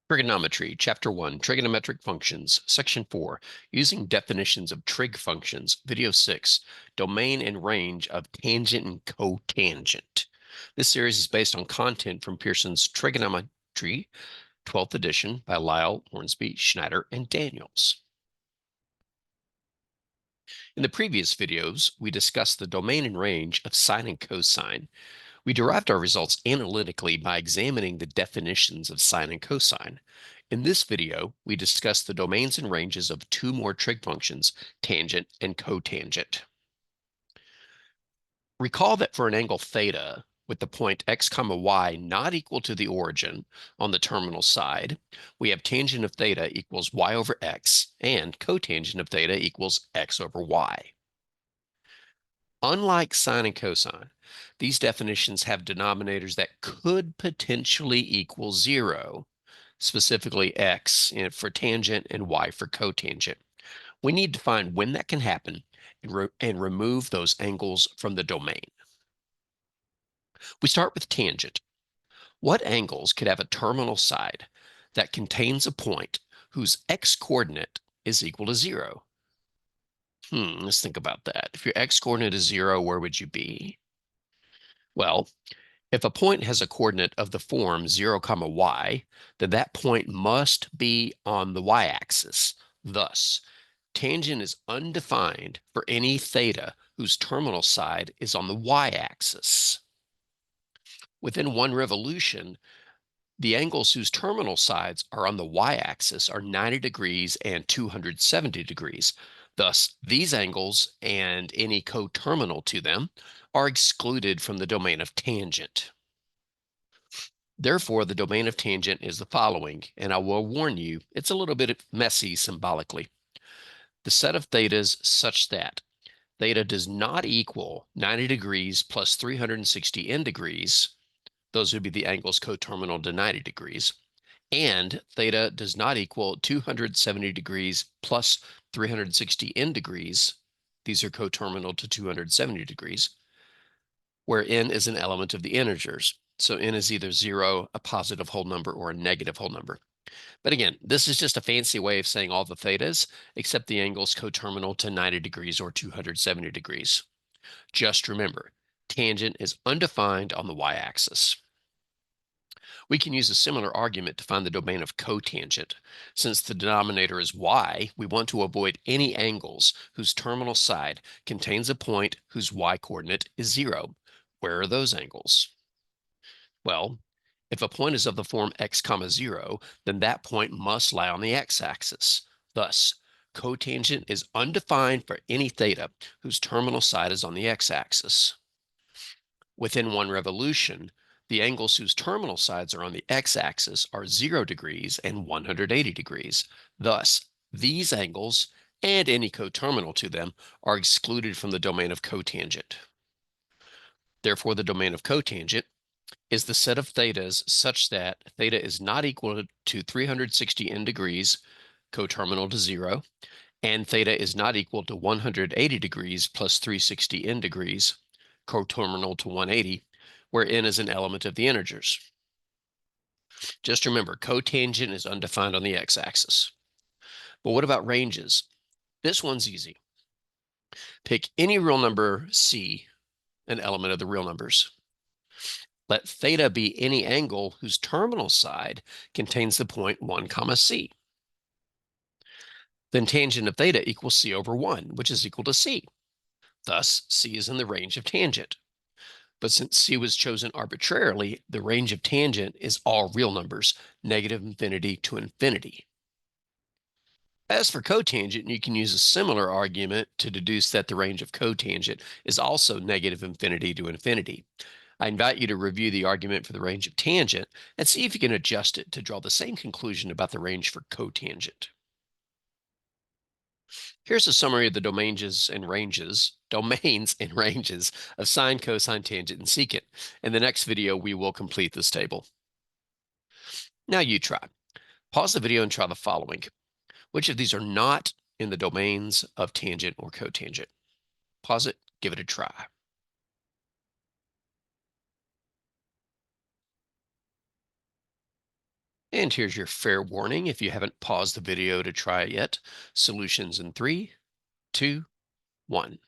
Trigonometry, Chapter 1, Trigonometric Functions, Section 4, Using Definitions of Trig Functions, Video 6, Domain and Range of Tangent and Cotangent. This series is based on content from Pearson's Trigonometry, 12th edition by Lial, Hornsby, Schneider, and Daniels. In the previous videos, we discussed the domain and range of sine and cosine. We derived our results analytically by examining the definitions of sine and cosine. In this video, we discuss the domains and ranges of two more trig functions, tangent and cotangent. Recall that for an angle theta, with the point x comma y not equal to the origin on the terminal side, we have tangent of theta equals y over x, and cotangent of theta equals x over y. Unlike sine and cosine, these definitions have denominators that could potentially equal zero, specifically x for tangent and y for cotangent. We need to find when that can happen and remove those angles from the domain. We start with tangent. What angles could have a terminal side that contains a point whose x-coordinate is equal to zero? Let's think about that. If your x-coordinate is zero, where would you be? Well, if a point has a coordinate of the form 0, y, then that point must be on the y-axis. Thus, tangent is undefined for any theta whose terminal side is on the y-axis. Within one revolution, the angles whose terminal sides are on the y-axis are 90 degrees and 270 degrees. Thus, these angles and any coterminal to them are excluded from the domain of tangent. Therefore, the domain of tangent is the following, and I will warn you, it's a little bit messy symbolically. The set of thetas such that theta does not equal 90 degrees plus 360 n degrees, those would be the angles coterminal to 90 degrees, and theta does not equal 270 degrees plus 360 n degrees, these are coterminal to 270 degrees, where n is an element of the integers. So n is either 0, a positive whole number, or a negative whole number. But again, this is just a fancy way of saying all the thetas, except the angles coterminal to 90 degrees or 270 degrees. Just remember, tangent is undefined on the y-axis. We can use a similar argument to find the domain of cotangent. Since the denominator is y, we want to avoid any angles whose terminal side contains a point whose y-coordinate is 0. Where are those angles? Well, if a point is of the form x comma 0, then that point must lie on the x-axis. Thus, cotangent is undefined for any theta whose terminal side is on the x-axis. Within one revolution, the angles whose terminal sides are on the x-axis are 0 degrees and 180 degrees. Thus, these angles and any coterminal to them are excluded from the domain of cotangent. Therefore, the domain of cotangent is the set of thetas such that theta is not equal to 360 n degrees, coterminal to 0, and theta is not equal to 180 degrees plus 360 n degrees, coterminal to 180, where n is an element of the integers. Just remember, cotangent is undefined on the x-axis. But what about ranges? This one's easy. Pick any real number c, an element of the real numbers. Let theta be any angle whose terminal side contains the point 1 comma c. Then tangent of theta equals c over 1, which is equal to c. Thus, c is in the range of tangent. But since c was chosen arbitrarily, the range of tangent is all real numbers, negative infinity to infinity. As for cotangent, you can use a similar argument to deduce that the range of cotangent is also negative infinity to infinity. I invite you to review the argument for the range of tangent and see if you can adjust it to draw the same conclusion about the range for cotangent. Here's a summary of the domains and ranges of sine, cosine, tangent, and secant. In the next video, we will complete this table. Now you try. Pause the video and try the following. Which of these are not in the domains of tangent or cotangent? Pause it, give it a try. And here's your fair warning if you haven't paused the video to try it yet. Solutions in 3, 2, 1.